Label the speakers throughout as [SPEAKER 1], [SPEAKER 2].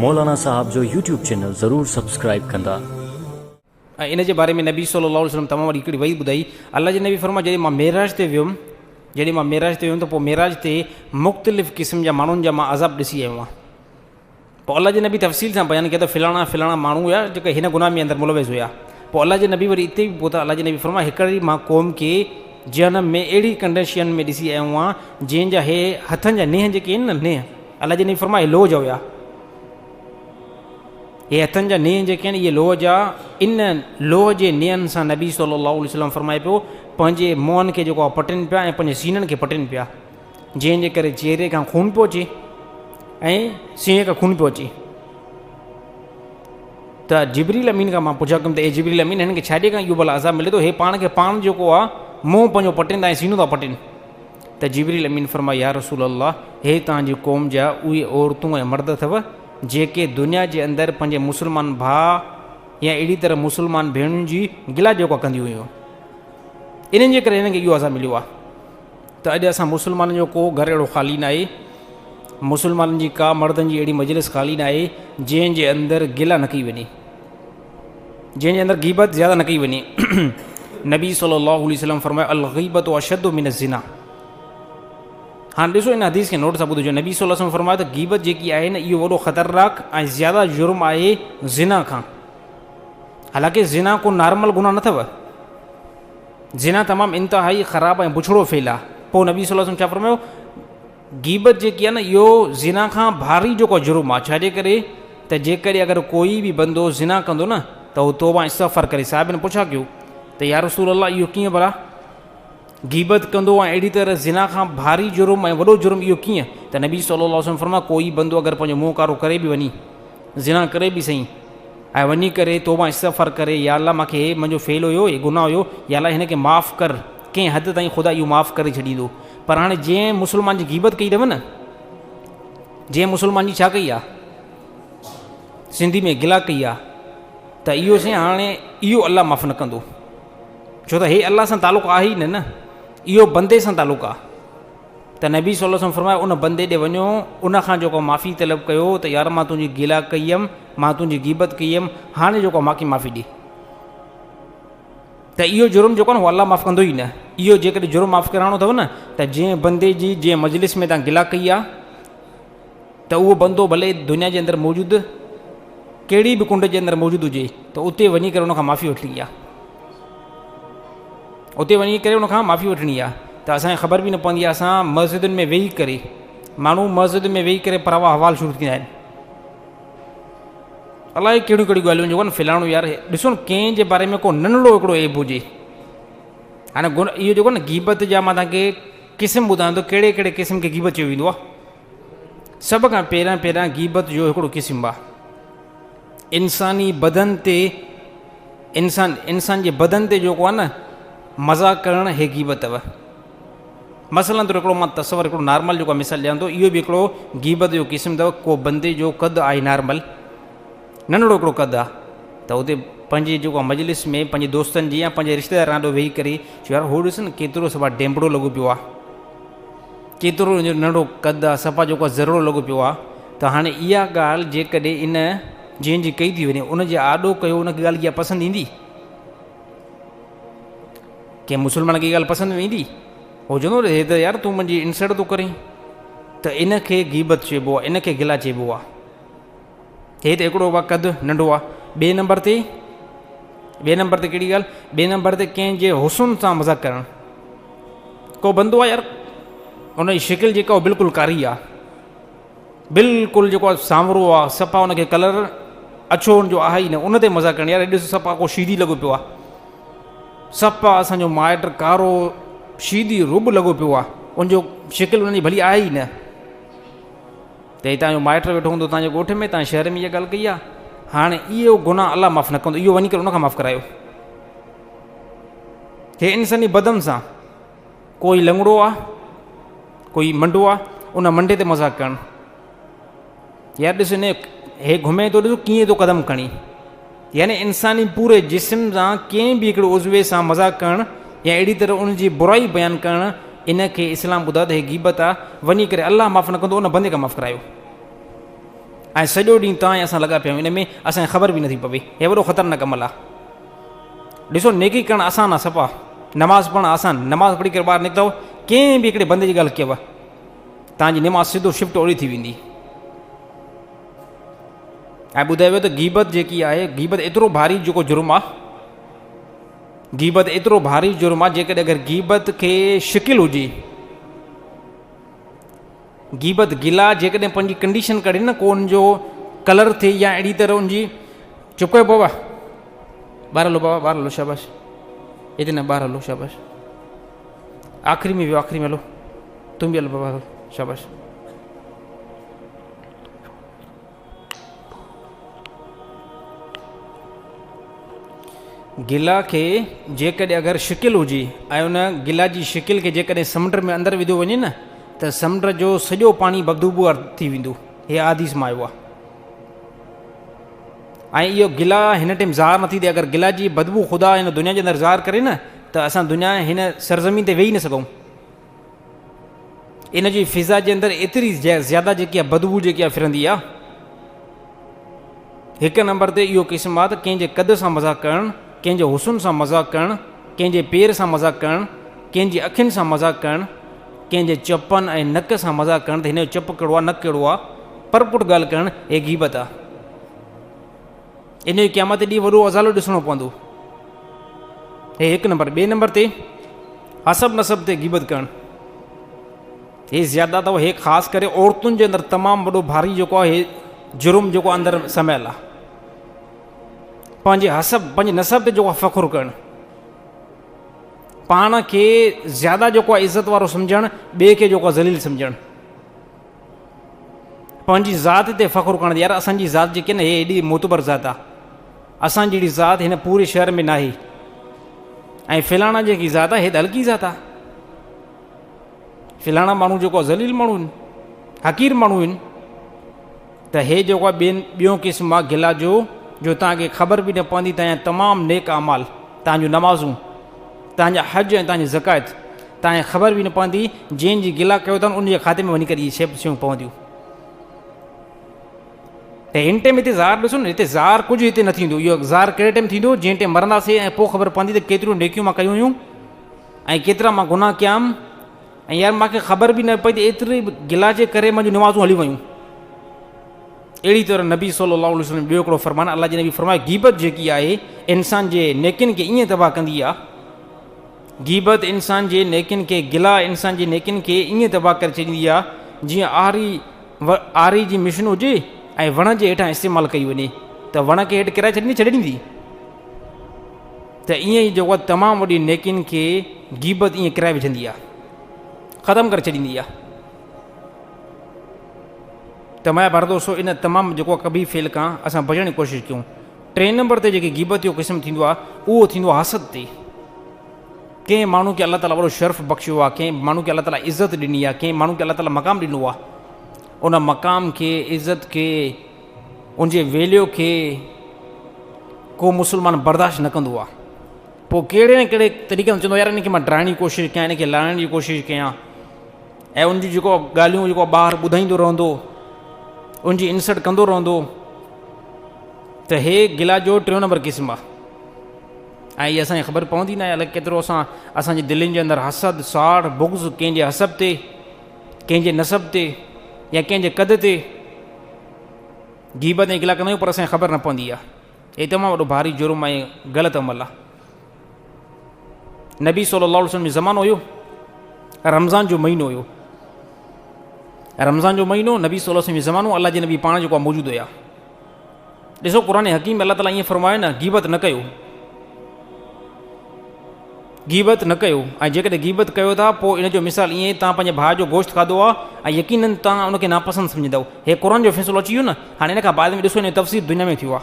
[SPEAKER 1] मौलाना साहब जो YouTube channel ज़रूर subscribe कंदा।
[SPEAKER 2] इन जे बारे में नबी सल्लल्लाहु अलैहि वसल्लम तमामु वॾी हिकिड़ी वही ॿुधाई। अल्लाह जे नबी फरमा जॾहिं मां मेराज ते वियुमि त पोइ मेराज ते मुख़्तलिफ़ क़िस्म जा माण्हुनि जा मां अज़ाब ॾिसी आयो आहियां। पोइ अल्लाह जे नबी तफ़सील सां बयानु कयो त फिलाणा माण्हू हुया जेके हिन गुनाह में अंदरि मुलविस हुया। पोइ अल्लाह जे नबी वरी हिते बि पहुता। अल्लाह जे नबी फरमा हिकिड़ी मां क़ौम खे जनम में अहिड़ी कंडीशन में ॾिसी आयो आहियां जंहिंजा हे हथनि जा नेह जेके आहिनि न नेह, अल्लाह जे नबी फरमा हे लोह जा हुया। हे हथनि जा नेह जेके आहिनि इहे लोह जा, इन लोह जे नेहनि सां नबी सल्लल्लाहु अलैहि वसल्लम फरमाए पियो पंहिंजे मुंहनि खे जेको आहे पटनि पिया ऐं पंहिंजे सीननि खे पटनि पिया, जंहिंजे करे चेहरे खां खून पियो अचे ऐं सीने खां खून पियो अचे। त जिबरील अमीन खां मां पुछा कयुमि त जिबरील अमीन हिननि खे छाॾे खां इहो भला अज़ाब मिले थो, हे पाण खे पाण जेको आहे मुंहुं पंहिंजो पटनि था ऐं सीनो था पटनि। त जिबरील अमीन फरमाया या रसूल अल्लाह, हे तव्हांजी क़ौम जा उहे औरतूं ऐं मर्द अथव जेके दुनिया जे अंदरि पंहिंजे मुस्लमान भाउ या अहिड़ी तरह मुस्लमान भेणुनि जी गिला जेको कंदियूं हुयूं, इन्हनि जे करे हिननि खे इहो अज़ाब मिलियो आहे। त अॼु असां मुस्लमाननि जो को घर अहिड़ो ख़ाली न आहे, मुस्लमाननि जी का मर्दनि जी अहिड़ी मजलिस ख़ाली न आहे जंहिंजे अंदरि गिला न कई वञे, जंहिंजे अंदरि गीबत ज़्यादा न कई वञे। नबी सल्लल्लाहु अलैहि वसल्लम फरमायो अल गीबत अशद्दु मिन ज़िना। हाणे ॾिसो इन हदीस खे नोट सां ॿुधो। नबी सल्लल्लाहु अलैहि वसल्लम फरमायो त गीबत जेकी आहे न इहो वॾो ख़तरनाक ऐं ज़्यादा जुर्म आहे ज़िना खां। हालांकि ज़िना को नॉर्मल गुनाह न अथव, ज़िना तमामु इंतिहाई ख़राबु ऐं बुछड़ो फेल आहे। पोइ नबी सल्लल्लाहु अलैहि वसल्लम छा फरमायो, गीबत जेकी आहे न इहो ज़िना खां भारी जेको जुर्म आहे। छाजे करे त जेकॾहिं अगरि कोई बि बंदो ज़िना कंदो न त उहो तौबा इस्तग़फ़ार करे। साहिबनि पुछा कयो त या रसूल अल्लाह इहो कीअं भला गीबत कंदो ऐं अहिड़ी तरह ज़िना खां भारी जुर्म ऐं वॾो जुर्म इहो कीअं? त नबी सल्लल्लाहु अलैहि वसल्लम फरमायो कोई बंदो अगरि पंहिंजो मुंहुं कारो करे बि वञी ज़िना करे बि सही ऐं वञी करे तौबा इस्तग़फ़ार करे या अल्लाह मूंखे हे मुंहिंजो फेल हुयो, हे गुनाह हुयो, या अल्लाह हिन खे माफ़ु कर, कंहिं हद ताईं ख़ुदा इहो माफ़ु करे छॾींदो। पर हाणे जंहिं मुस्लमान जी गीबत कई अथव न, जंहिं मुस्लमान जी छा कई आहे, सिंधी में गिला कई आहे, त इहो शइ हाणे इहो अल्लाह माफ़ु न कंदो। छो त हे अल्लाह सां तालुक़ु आहे ई न, इहो बंदे सां तालुक़ु आहे। त नबी सल्लल्लाहु अलैहि वसल्लम फरमायो उन बंदे ॾे वञो, उन खां जेको माफ़ी तलब कयो त यार मां तुंहिंजी गिला कई हुयमि, मां तुंहिंजी गीबत कई हुयमि, हाणे जेको मूंखे माफ़ी ॾे। त इहो जुर्म जेको आहे न उहो अल्लाह माफ़ु कंदो ई न। इहो जेकॾहिं जुर्म माफ़ु कराइणो अथव न त जंहिं बंदे जी जंहिं मजलिस में तव्हां गिला कई आहे त उहो बंदो भले दुनिया जे अंदरि मौजूदु कहिड़ी बि कुंड जे अंदरि मौजूदु हुजे त उते वञी करे उनखां माफ़ी वठणी आहे, उते वञी करे उनखां माफ़ी वठणी आहे। त असांखे ख़बर बि न पवंदी आहे, असां मस्जिदुनि में वेही करे, माण्हू मस्जिद में वेही करे परवा हवाल शुरू थींदा आहिनि, अलाए कहिड़ियूं कहिड़ियूं ॻाल्हियूं जेको न फिलाणो यार ॾिसो न कंहिं जे बारे में को नंढड़ो हिकिड़ो ऐब हुजे। हाणे इहो जेको न गीबत जा मां तव्हांखे क़िस्म ॿुधायां थो कहिड़े कहिड़े क़िस्म खे गीबत चयो वेंदो आहे। सभ खां पहिरियां गीबत जो हिकिड़ो क़िस्म आहे इंसानी बदन ते, इंसान जे बदन ते जेको आहे न मज़ाक़ करणु हे गीबत अथव। मसलन तो हिकिड़ो मां तस्वर हिकिड़ो नॉर्मल जेको मिसाल ॾियां थो, इहो बि हिकिड़ो गीबत जो क़िस्म अथव। को बंदे जो क़द आहे नॉर्मल, नंढड़ो हिकिड़ो क़द आहे, त उते पंहिंजी जेको मजलिस में पंहिंजे दोस्तनि जी या पंहिंजे रिश्तेदारनि ॾाढो वेही करे चयो यार हो ॾिस न केतिरो सफ़ा डेंबड़ो लॻो पियो आहे, केतिरो नंढो क़द आहे, सफ़ा जेको आहे ज़रूरो लॻो पियो आहे। त हाणे इहा ॻाल्हि जेकॾहिं इन जंहिंजी कई थी वञे उनजे आॾो कयो, उनखे ॻाल्हि इहा पसंदि ईंदी? कंहिं मुस्लमान खे इहा ॻाल्हि पसंदि में ईंदी? हो चवंदो हे त यार तूं मुंहिंजी इंसल्ट थो करीं। त इनखे गीबत चइबो आहे, इनखे गिला चइबो आहे। हे त हिकिड़ो आहे क़द नंढो आहे। ॿिए नंबर ते कहिड़ी ॻाल्हि, ॿिए नंबर ते कंहिंजे हुस्न सां मज़ाक़ करणु। को बंदो आहे यार उनजी शिकिल जेका उहा बिल्कुलु कारी आहे, बिल्कुलु जेको आहे सांवरो आहे, सफ़ा उनखे कलर अछो हुनजो आहे ई न, उन ते मज़ाक़ करणु। यार ॾिस सफ़ा को शीदी लॻो पियो आहे, सफ़ा असांजो माइट कारो शीदी रुब लॻो पियो आहे, उनजो शिकिल उनजी भली आहे ई न। त ही तव्हांजो माइट वेठो हूंदो तव्हांजे ॻोठ में, तव्हां शहर में इहा ॻाल्हि कई आहे। हाणे इहो गुनाह अल्लाह माफ़ु न कंदो, इहो वञी करे उनखां माफ़ु करायो। हे इंसानी बदन सां कोई लंगड़ो आहे, कोई मंडो आहे, उन मंडे ते मज़ाक़ करणु। यार ॾिस ने हे घुमे थो, ॾिसो कीअं थो कदम खणी, यानी इंसानी पूरे जिस्म सां कंहिं बि हिकिड़े उज़वे सां मज़ाक़ करणु या अहिड़ी तरह उनजी बुराई बयानु करणु, इनखे इस्लाम ॿुधायो त हे गीबत आहे। वञी करे अल्लाह माफ़ु न कंदो, उन बंदे खां माफ़ु करायो। ऐं सॼो ॾींहुं तव्हां ऐं असां लॻा पिया आहियूं इन में, असांखे ख़बर बि नथी पवे। हे वॾो ख़तरनाक अमल आहे। ॾिसो नेकी करणु आसान आहे, सफ़ा नमाज़ पढ़णु आसान, नमाज़ पढ़ी करे ॿाहिरि निकितो, कंहिं बि हिकिड़े बंदे जी ॻाल्हि कयव, तव्हांजी नमाज़ सिधो शिफ्ट ओड़ी थी वेंदी। ऐं ॿुधायो वियो त गीबत जेकी आहे, गीबत एतिरो भारी जेको जुर्म आहे, गीबत एतिरो भारी जुर्म आहे, जेकॾहिं अगरि गीबत खे शिकिल हुजे, गीबत गिला जेकॾहिं पंहिंजी कंडीशन करे न, को उनजो कलर थिए या अहिड़ी तरह उनजी, चुप कयो बाबा, ॿाहिरि हलो बाबा, ॿाहिरि हलो, शाबाश, हिते न ॿाहिरि हलो, शाबाश, आख़िरी में वियो, आख़िरी में हलो, तुम बि हलो बाबा, हलो, शाबाश। गिला खे जेकॾहिं अगरि शिकिल हुजे ऐं उन गिला जी शिकिल खे जेकॾहिं समुंड में अंदरि विधो वञे न, त समुंड जो सॼो पाणी बदबूदार थी वेंदो। हे हदीस मां आयो आहे। ऐं इहो गिला हिन टाइम ज़ाहिर नथी थिए। अगरि गिला जी बदबू ख़ुदा हिन दुनिया जे अंदरि ज़ाहिर करे न, त असां दुनिया हिन सरज़मीन ते वेही न सघूं। इन जी फिज़ा जे अंदरि एतिरी ज़्यादा जेकी आहे बदबू जेकी आहे फिरंदी आहे। हिकु नंबर ते इहो क़िस्म आहे त कंहिंजे कद सां मज़ाक़ करणु, कंहिंजे हुस्न सां मज़ाक़ करणु, कंहिंजे पेर सां मज़ाक़ करणु, कंहिंजी अखियुनि सां मज़ाक़ करणु, कंहिंजे चपनि ऐं नक सां मज़ाक़ करणु, त हिन जो चप कहिड़ो आहे, नक कहिड़ो आहे, परपुट ॻाल्हि करणु, हे गीबत आहे। इन जो क़यामत ॾींहुं वॾो अज़ालो ॾिसणो पवंदो। हे हिकु नंबर। ॿिए नंबर ते हसब नसब ते गीबत करणु, हे ज़्यादा अथव। हे ख़ासि करे औरतुनि जे अंदरि तमामु वॾो भारी जेको आहे, हे जुर्म जेको अंदरि समियल आहे। पंहिंजे हसब, पंहिंजे नसब ते जेको आहे फ़ख़ुरु करणु, पाण खे ज़्यादा जेको आहे इज़त वारो सम्झणु, ॿिए खे जेको आहे ज़लील सम्झणु, पंहिंजी ज़ात ते फ़ख़ुरु करणु। यार असांजी ज़ात जेकी आहे न, हे एॾी मोतबर ज़ात आहे, असां जहिड़ी ज़ात हिन पूरे शहर में न आहे। ऐं फिलाणा जेकी ज़ात आहे, हे त हल्की ज़ात आहे। फिलाणा माण्हू जेको आहे ज़लील माण्हू आहिनि, हक़ीर माण्हू आहिनि। त हे जेको आहे ॿियों क़िस्म आहे गिला जो तव्हांखे ख़बर बि न पवंदी। तव्हांजा तमामु नेक अमाल, तव्हांजूं नमाज़ूं, तव्हांजा हज ऐं तव्हांजी ज़कात, तव्हांखे ख़बर बि न पवंदी। जंहिंजी गिला कयो अथनि उनजे खाते में वञी करे इहे शयूं पवंदियूं। त हिन टाइम हिते ज़ाहिर ॾिसो न, हिते ज़ाहिर कुझु हिते न थींदो। इहो ज़ाहिर कहिड़े टाइम थींदो, जंहिं टाइम मरंदासीं ऐं पोइ ख़बर पवंदी त केतिरियूं नेकियूं मां कयूं हुयूं ऐं केतिरा मां गुनाह कया आहिनि। ऐं यार मूंखे ख़बर बि न पई त एतिरी गिला जे करे मुंहिंजूं नमाज़ूं हली वयूं। अहिड़ी तरह नबी सल्लल्लाहु अलैहि वसल्लम ॿियो हिकिड़ो फ़रमानु, अलाह जे नबी फ़रमायो, गीबत जेकी आहे इंसान जे नेकियुनि खे ईअं तबाह कंदी आहे। गीबत इंसान जे नेकियुनि खे, गिला इंसान जे नेकियुनि खे ईअं तबाह करे छॾींदी आहे, जीअं आरी जी मिशन हुजे ऐं वण जे हेठां इस्तेमालु कई वञे, त वण खे हेठि किराए छॾे ॾींदी। त ईअं ई जेको आहे तमामु वॾी नेकियुनि खे गीबत ईअं किराए विझंदी आहे, ख़तमु करे छॾींदी आहे। त मां भरदोसो इन तमामु जेको कबी फेल खां असां बचण जी कोशिशि कयूं। 3 नंबर ते जेकी गीबत जो क़िस्म थींदो आहे, उहो थींदो आहे हसद ते। कंहिं माण्हू खे अलाह ताला वॾो शर्फ़ बख़्शियो आहे, कंहिं माण्हू खे अलाह ताला इज़त ॾिनी आहे, कंहिं माण्हू खे अलाह ताला मक़ाम ॾिनो आहे। उन मक़ाम खे, इज़त खे, उनजे वैल्यू खे को मुस्लमान बर्दाश्त न कंदो आहे। पोइ कहिड़े न कहिड़े तरीक़े सां चवंदो, यार इनखे मां डराइण जी कोशिशि कयां, इनखे लाहिण जी कोशिशि कयां, ऐं उनजी जेको ॻाल्हियूं जेको ॿाहिरि ॿुधाईंदो रहंदो, उनजी इंसल्ट कंदो रहंदो। त हे गिला जो 3 नंबर क़िस्म आहे। ऐं इहा असांखे ख़बर पवंदी न आहे अलाए केतिरो असांजे दिलनि जे अंदरि हसद, साड़, बुग़्ज़ कंहिंजे हसब ते, कंहिंजे नसब ते या कंहिंजे कद ते गीबत ऐं गिला कंदा आहियूं, पर असांखे ख़बर न पवंदी आहे। हे तमामु वॾो भारी जुर्म ऐं ग़लति अमल आहे। नबी सल्लल्लाहु अलैहि वसल्लम जो ज़मानो हुयो, रमज़ान जो महीनो हुयो। रमज़ान जो महीनो, नबी सल्लल्लाहु अलैहि वसल्लम जो ज़मानो, अलाह जे नबी पाण जेको आहे मौजूदु हुया। ॾिसो क़ुरान हकीम अलाह ताला ईअं फ़रमायो न, गीबत न कयो, गीबत न कयो। ऐं जेकॾहिं गीबत कयो था, पोइ इन जो मिसाल ईअं, तव्हां पंहिंजे भाउ जो गोश्त खाधो आहे ऐं यकीननि तव्हां उनखे नापसंद सम्झंदव। हे क़ुरान जो फ़ैसिलो अची वियो न। हाणे इन खां बाद में ॾिसो इन जो तफ़सीर दुनिया में थियो आहे।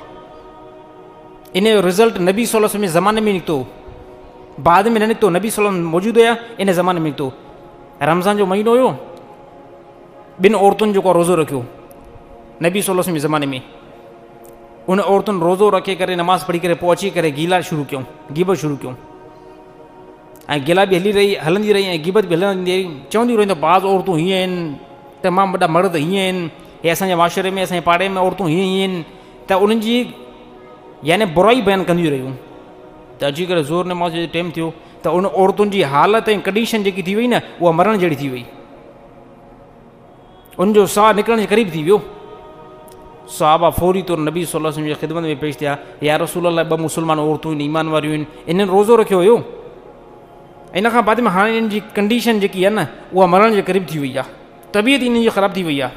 [SPEAKER 2] इन जो रिज़ल्ट नबी सल्लल्लाहु अलैहि वसल्लम जे ज़माने में निकितो, बाद में न निकितो। नबी सल्लल्लाहु अलैहि वसल्लम मौजूदु हुया, इन ज़माने में निकितो। रमज़ान जो महीनो हुयो, 2 औरतुनि जेको रोज़ो रखियो नबी सल्लल्लाहु अलैहि वसल्लम जे ज़माने में। उन औरतुनि रोज़ो रखे करे, नमाज़ पढ़ी करे, पोइ अची करे गीला शुरू कयूं, गीबत शुरू कयूं। ऐं गिला बि हलंदी रही ऐं गीबत बि हलंदी रही। चवंदियूं रहियूं त बाज़ औरतूं हीअं आहिनि, तमामु वॾा मर्द हीअं आहिनि, हे असांजे माशरे में असांजे पाड़े में औरतूं हीअं हीअं आहिनि, त उन्हनि जी यानी बुराई बयानु कंदियूं रहियूं। त अची करे ज़ोर नमाज़ जो टाइम थियो त उन औरतुनि जी हालत ऐं कंडीशन जेकी थी वई न, उहा मरण जहिड़ी थी वई, उनजो साह निकिरण जे क़रीब थी वियो। सहाबा फौरी तौरु नबी सल्लल्लाहु अलैहि वसल्लम जी ख़िदमत में पेश थिया, या रसूल अल्लाह, ॿ मुस्लमान औरतूं आहिनि, ईमान वारियूं आहिनि, इन्हनि रोज़ो रखियो हुयो, इन खां बाद में हाणे इन्हनि जी कंडीशन जेकी आहे न, उहा मरण जे क़रीब थी वई आहे, तबियत इन्हनि जी ख़राबु थी वई आहे।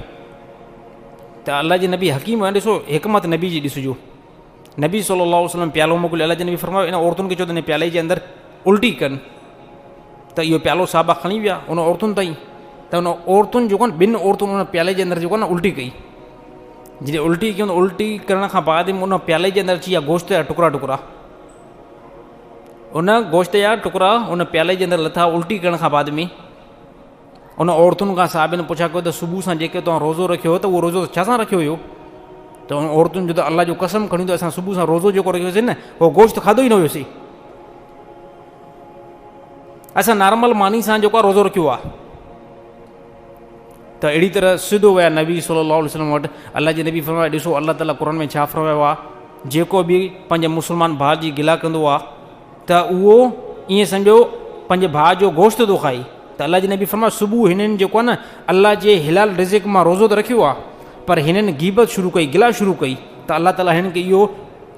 [SPEAKER 2] त अलाह जे नबी हकीम आहे, ॾिसो हिकमत नबी जी ॾिसिजो, नबी सल्लल्लाहु अलैहि वसल्लम प्यालो मोकिलियो, अलाह जे नबी फरमायो इन औरतुनि खे चयो त इन प्याले जे अंदरि उल्टी कनि, त इहो प्यालो साहबा खणी विया उन औरतुनि ताईं, त उन औरतुनि जेको आहे ॿिनि औरतुनि उन प्याले जे अंदरि जेको आहे न उल्टी कई। जॾहिं उल्टी कयूं त उल्टी करण खां बाद में उन प्याले जे अंदरि अची विया गोश्त जा टुकड़ा टुकड़ा, उन गोश्त जा टुकड़ा उन प्याले जे अंदरि लथा। उल्टी करण खां बाद में उन औरतुनि खां साहिबनि पुछा कयो त सुबुह सां जेके तव्हां रोज़ो रखियो हो, त उहो रोज़ो छा सां रखियो हुयो? त उन औरतुनि जो त अलाह जो कसम खणी त असां सुबुह सां रोज़ो जेको रखियोसीं न, उहो गोश्त खाधो ई न हुयोसीं, असां नॉर्मल मानी सां जेको आहे रोज़ो रखियो आहे। त अहिड़ी तरह सिधो विया नबी सल्लल्लाहु अलैहि वसल्लम वटि, अलाह जे नबी फरमाया ॾिसो अलाह ताला क़ुर में छा फरमायो आहे, जेको बि पंहिंजे मुस्लमान भाउ जी गिला कंदो आहे त उहो ईअं सम्झो पंहिंजे भाउ जो गोश्त थो खाई। त अलाह जे नबी फरमायो सुबुह हिननि जेको आहे न अलाह जे हिलाल रिज़िक मां रोज़ो त रखियो आहे, पर हिननि गीबत शुरू कई, गिला शुरू कई, त अलाह ताला हिननि खे इहो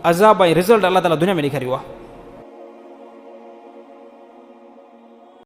[SPEAKER 2] अज़ाब ऐं रिज़ल्ट अलाह ताला दुनिया में ॾेखारियो आहे।